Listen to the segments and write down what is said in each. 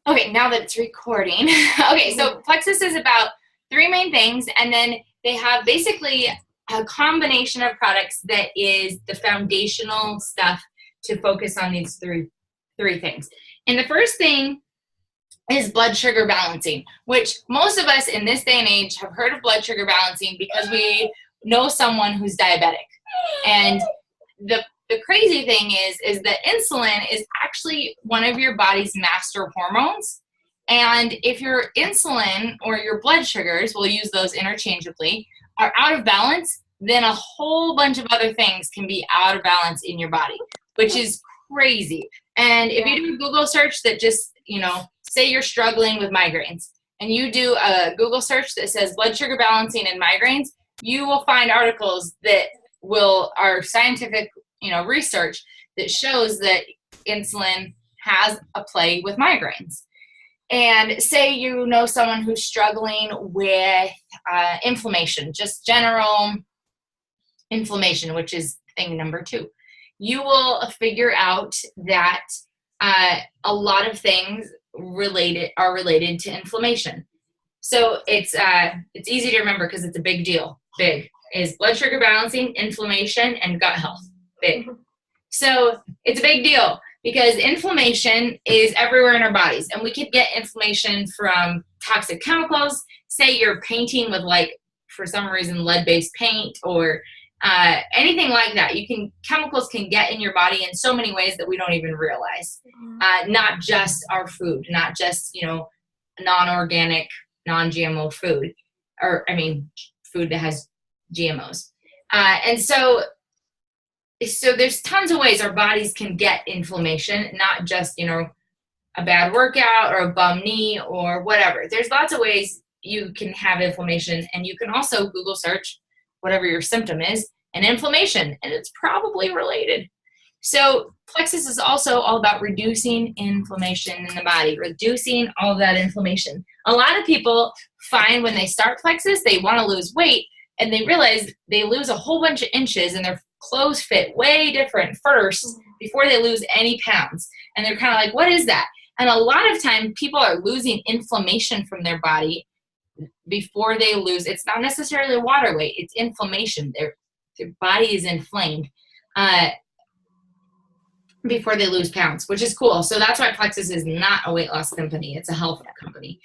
Okay, now that it's recording. Okay, so plexus is about three main things, and then they have basically a combination of products that is the foundational stuff to focus on these three things. And the first thing is blood sugar balancing, which most of us in this day and age have heard of blood sugar balancing because we know someone who's diabetic. And the crazy thing is that insulin is actually one of your body's master hormones. And if your insulin or your blood sugars, we'll use those interchangeably, are out of balance, then a whole bunch of other things can be out of balance in your body, which is crazy. And if you do a Google search that just, say you're struggling with migraines, and you do a Google search that says blood sugar balancing and migraines, you will find articles that are scientific research that shows that insulin has a play with migraines. And say someone who's struggling with inflammation, just general inflammation, which is thing number 2. You will figure out that a lot of things are related to inflammation. So it's easy to remember because it's a big deal. Big is blood sugar balancing, inflammation, and gut health. Big. So it's a big deal because inflammation is everywhere in our bodies, and we could get inflammation from toxic chemicals. Say you're painting with, for some reason, lead-based paint or anything like that. Chemicals can get in your body in so many ways that we don't even realize. Not just our food, not just non-organic, non-GMO food, food that has GMOs, and so there's tons of ways our bodies can get inflammation, not just, a bad workout or a bum knee or whatever. There's lots of ways you can have inflammation, and you can also Google search whatever your symptom is and inflammation, and it's probably related. So plexus is also all about reducing inflammation in the body, reducing all of that inflammation. A lot of people find when they start plexus, they want to lose weight, and they realize they lose a whole bunch of inches and their clothes fit way different first before they lose any pounds. And they're kind of like, what is that? And a lot of time people are losing inflammation from their body before they lose. It's not necessarily water weight, it's inflammation. Their body is inflamed before they lose pounds, which is cool. So that's why Plexus is not a weight loss company. It's a health company.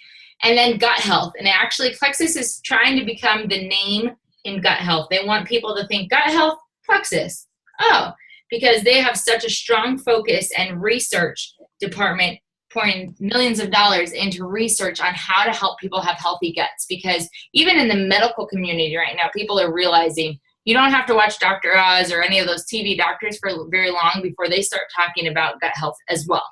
And then gut health. And actually Plexus is trying to become the name in gut health. They want people to think gut health, Plexus. Oh, because they have such a strong focus and research department pouring millions of dollars into research on how to help people have healthy guts. Because even in the medical community right now, people are realizing you don't have to watch Dr. Oz or any of those TV doctors for very long before they start talking about gut health as well.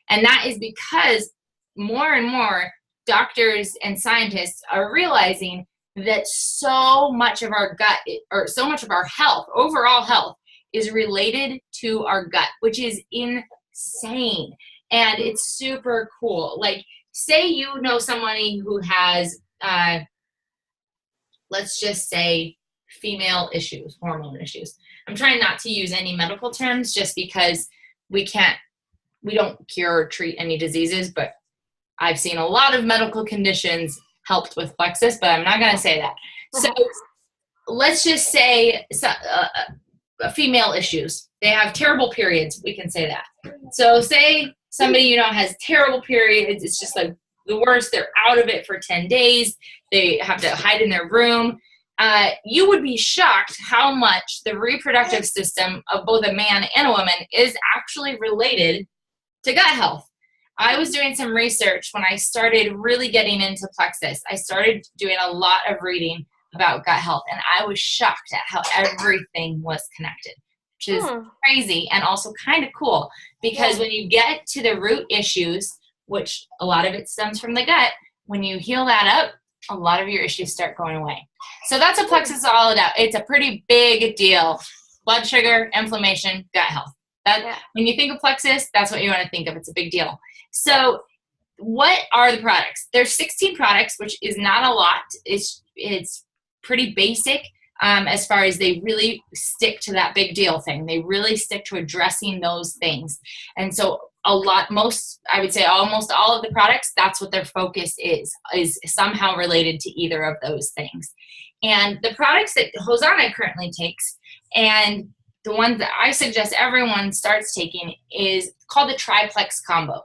And that is because more and more doctors and scientists are realizing that so much of our gut, or so much of our health, overall health, is related to our gut, which is insane. And it's super cool. Like, say you know somebody who has, let's just say, female issues, hormone issues. I'm trying not to use any medical terms just because we don't cure or treat any diseases, but I've seen a lot of medical conditions helped with plexus, but I'm not going to say that. So let's just say female issues. They have terrible periods. We can say that. So say somebody, has terrible periods. It's just like the worst. They're out of it for 10 days. They have to hide in their room. You would be shocked how much the reproductive system of both a man and a woman is actually related to gut health. I was doing some research when I started really getting into plexus. I started doing a lot of reading about gut health, and I was shocked at how everything was connected, which is crazy and also kind of cool, because when you get to the root issues, which a lot of it stems from the gut, when you heal that up, a lot of your issues start going away. So that's what plexus is all about. It's a pretty big deal. Blood sugar, inflammation, gut health. When you think of plexus, that's what you want to think of. It's a big deal. So what are the products? There's 16 products, which is not a lot. It's pretty basic as far as they really stick to that big deal thing. They really stick to addressing those things. And so I would say almost all of the products, that's what their focus is somehow related to either of those things. And the products that Hosanna currently takes, and the one that I suggest everyone starts taking, is called the triplex combo.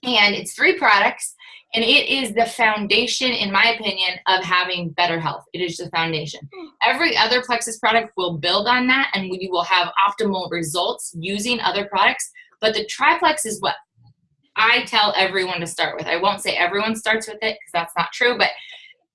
And it's 3 products, and it is the foundation, in my opinion, of having better health. It is the foundation. Every other plexus product will build on that, and you will have optimal results using other products. But the triplex is what I tell everyone to start with. I won't say everyone starts with it, because that's not true, but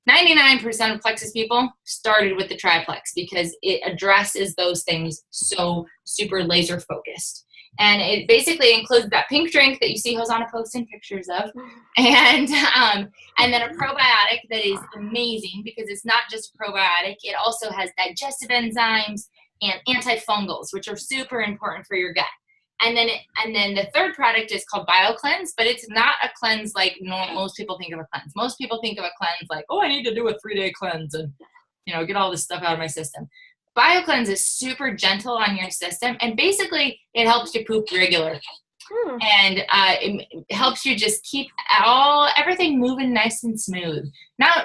99% of plexus people started with the triplex because it addresses those things so super laser focused. And it basically includes that pink drink that you see Hosanna posting pictures of, and then a probiotic that is amazing because it's not just a probiotic. It also has digestive enzymes and antifungals, which are super important for your gut. And then the third product is called BioCleanse, but it's not a cleanse like most people think of a cleanse. Most people think of a cleanse like, oh, I need to do a 3-day cleanse and, get all this stuff out of my system. BioCleanse is super gentle on your system, and basically it helps you poop regular. And it helps you just keep everything moving nice and smooth.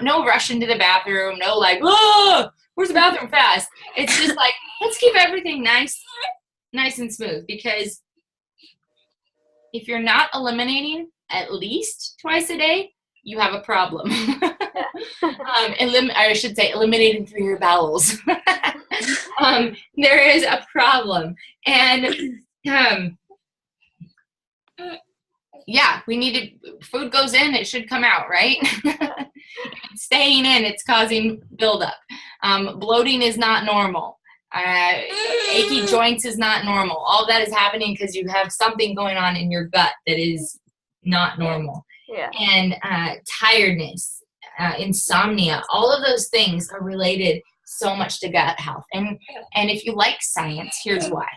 No rush into the bathroom, no like, oh, where's the bathroom fast? It's just like, let's keep everything nice and smooth, because if you're not eliminating at least twice a day, you have a problem. I should say eliminating through your bowels. There is a problem. And we need to, food goes in, it should come out, right? It's staying in, it's causing buildup. Bloating is not normal. Achy joints is not normal. All that is happening because you have something going on in your gut that is not normal. Yeah. And tiredness, insomnia, all of those things are related so much to gut health. And if you like science, here's why.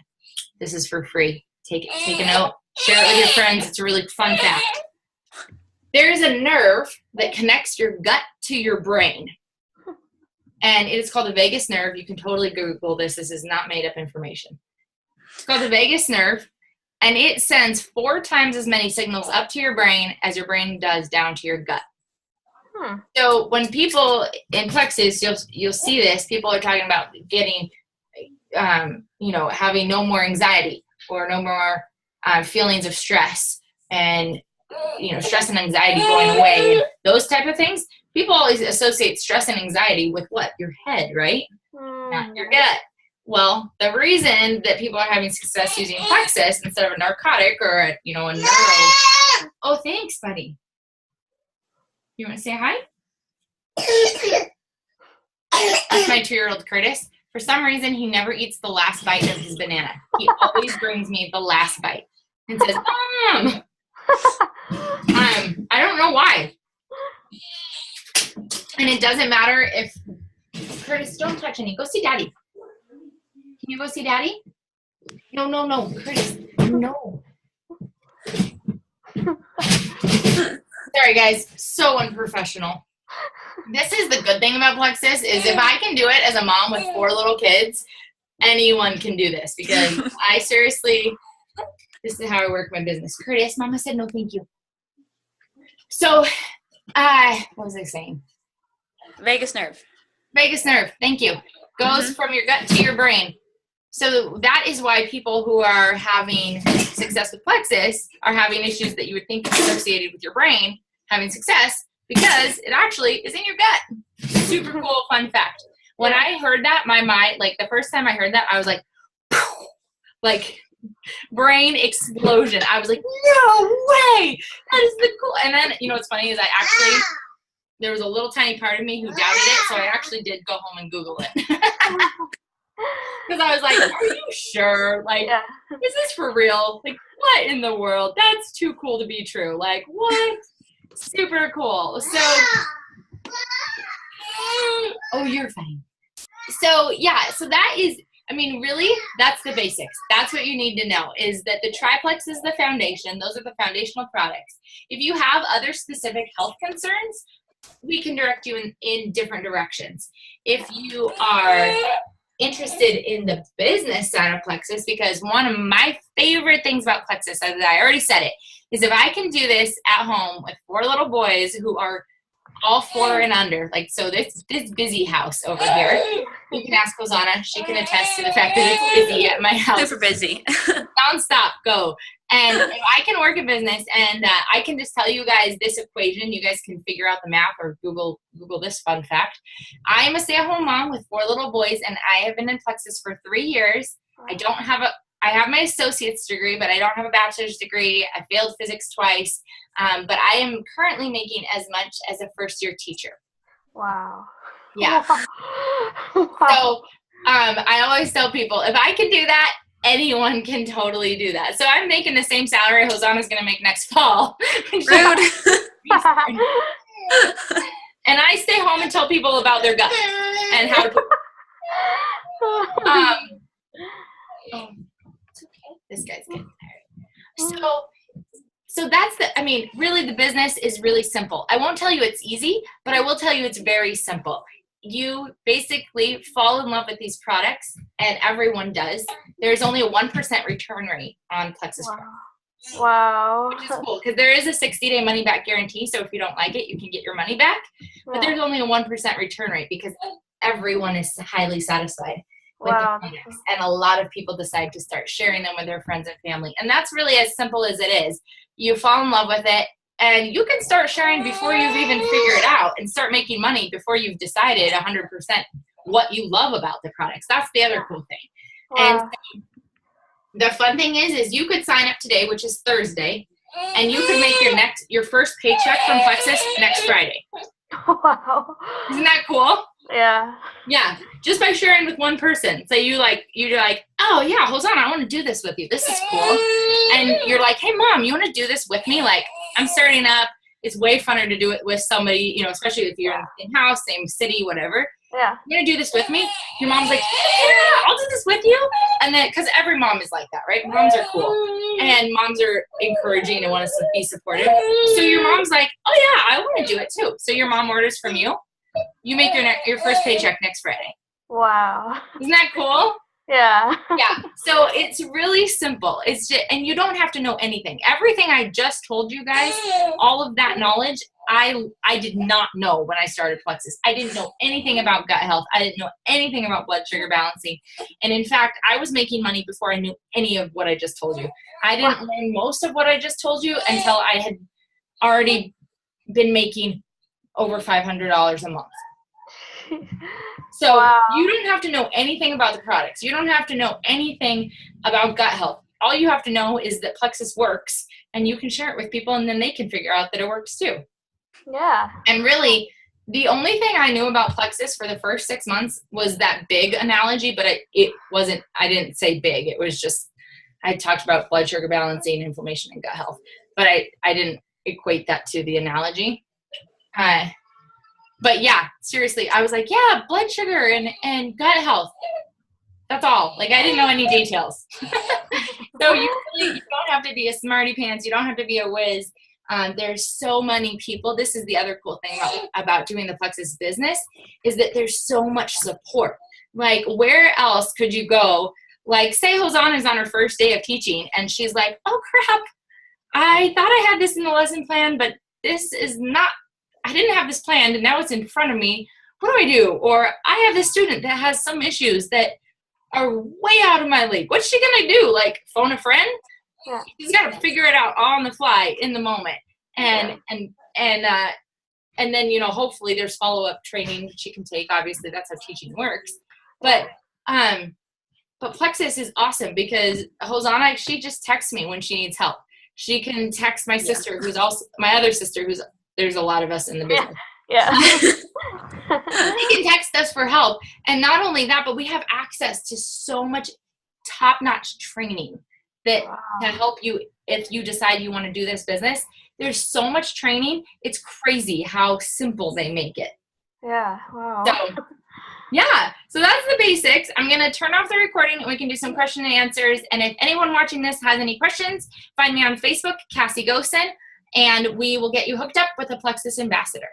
This is for free. Take a note, share it with your friends. It's a really fun fact. There is a nerve that connects your gut to your brain. And it is called the vagus nerve. You can totally Google this. This is not made up information. It's called the vagus nerve, and it sends 4 times as many signals up to your brain as your brain does down to your gut. So when people in plexus, you'll see this. People are talking about getting, having no more anxiety or no more feelings of stress, and stress and anxiety going away. Those type of things. People always associate stress and anxiety with what? Your head, right? Not your gut. Well, the reason that people are having success using plexus instead of a narcotic or a neuro. Oh, thanks, buddy. You want to say hi? That's my 2-year-old Curtis. For some reason, he never eats the last bite of his banana. He always brings me the last bite and says, Mom! I don't know why. And it doesn't matter if, Curtis, don't touch any. Go see Daddy. Can you go see Daddy? No. Curtis, no. Sorry, guys. So unprofessional. This is the good thing about plexus, is if I can do it as a mom with 4 little kids, anyone can do this, because I seriously, this is how I work my business. Curtis, Mama said no thank you. So, what was I saying? Vagus nerve. Vagus nerve, thank you. Goes from your gut to your brain. So that is why people who are having success with plexus are having issues that you would think is associated with your brain having success, because it actually is in your gut. Super cool fun fact. When I heard that, my mind, like the first time I heard that, I was like, like brain explosion. I was like, no way, that is the cool. And then, what's funny is there was a little tiny part of me who doubted it, so I actually did go home and Google it. Because I was like, are you sure? Like, is this for real? Like, what in the world? That's too cool to be true. Like, what? Super cool. So, oh, you're fine. So, so that is, really, that's the basics. That's what you need to know, is that the triplex is the foundation. Those are the foundational products. If you have other specific health concerns, we can direct you in different directions. If you are interested in the business side of plexus, because one of my favorite things about plexus, as I already said it, is if I can do this at home with 4 little boys who are all 4 and under, like, so this busy house over here, you can ask Hosanna, she can attest to the fact that it's busy at my house. Super busy. Nonstop, go. And if I can work a business and I can just tell you guys this equation, you guys can figure out the math or Google this fun fact. I am a stay-at-home mom with 4 little boys, and I have been in plexus for 3 years. I have my associate's degree, but I don't have a bachelor's degree. I failed physics twice, but I am currently making as much as a first-year teacher. Wow. Yeah. So I always tell people, if I can do that, anyone can totally do that. So I'm making the same salary Hosanna's going to make next fall. Rude. And I stay home and tell people about their gut and how to. It's okay. This guy's getting tired. So that's really the business is really simple. I won't tell you it's easy, but I will tell you it's very simple. You basically fall in love with these products, and everyone does. There's only a 1% return rate on plexus products. Wow. Which is cool, because there is a 60-day money-back guarantee, so if you don't like it, you can get your money back. But there's only a 1% return rate because everyone is highly satisfied with the products. And a lot of people decide to start sharing them with their friends and family. And that's really as simple as it is. You fall in love with it, and you can start sharing before you've even figured it out and start making money before you've decided 100% what you love about the products. That's the other cool thing. And so the fun thing is you could sign up today, which is Thursday, and you could make your first paycheck from Plexus next Friday. Wow. Isn't that cool? Yeah. Yeah. Just by sharing with one person. So you're like, oh yeah, Hosanna, I want to do this with you. This is cool. And you're like, hey mom, you want to do this with me? Like, I'm starting up. It's way funner to do it with somebody, especially if you're in the same house, same city, whatever. Yeah. You're going to do this with me? Your mom's like, yeah, I'll do this with you. And then, because every mom is like that, right? Moms are cool. And moms are encouraging and want to be supportive. So your mom's like, oh yeah, I want to do it too. So your mom orders from you. You make your first paycheck next Friday. Wow. Isn't that cool? Yeah. Yeah. So it's really simple. It's just, and you don't have to know anything. Everything I just told you guys, all of that knowledge, I did not know when I started Plexus. I didn't know anything about gut health. I didn't know anything about blood sugar balancing. And in fact, I was making money before I knew any of what I just told you. I didn't learn most of what I just told you until I had already been making over $500 a month. So you don't have to know anything about the products. You don't have to know anything about gut health. All you have to know is that Plexus works, and you can share it with people, and then they can figure out that it works too. Yeah. And really, the only thing I knew about Plexus for the first 6 months was that big analogy, but it wasn't, I didn't say big. It was just, I talked about blood sugar balancing, inflammation, and gut health, but I didn't equate that to the analogy. But yeah, seriously, I was like, yeah, blood sugar and gut health. That's all. Like, I didn't know any details. So you don't have to be a smarty pants. You don't have to be a whiz. There's so many people. This is the other cool thing about doing the Plexus business is that there's so much support. Like, where else could you go? Like, say Hosanna's on her first day of teaching, and she's like, oh, crap. I thought I had this in the lesson plan, but this is not. I didn't have this planned, and now it's in front of me. What do I do? Or I have this student that has some issues that are way out of my league. What's she going to do? Like, phone a friend? Yeah. She's got to figure it out on the fly in the moment. And then, hopefully there's follow-up training that she can take. Obviously, that's how teaching works. But Plexus is awesome because Hosanna, she just texts me when she needs help. She can text my sister, who's also my other sister, there's a lot of us in the business. Yeah. They can text us for help. And not only that, but we have access to so much top-notch training that to help you if you decide you want to do this business. There's so much training. It's crazy how simple they make it. Yeah. Wow. So that's the basics. I'm going to turn off the recording and we can do some question and answers. And if anyone watching this has any questions, find me on Facebook, Cassie Gosen, and we will get you hooked up with a Plexus ambassador.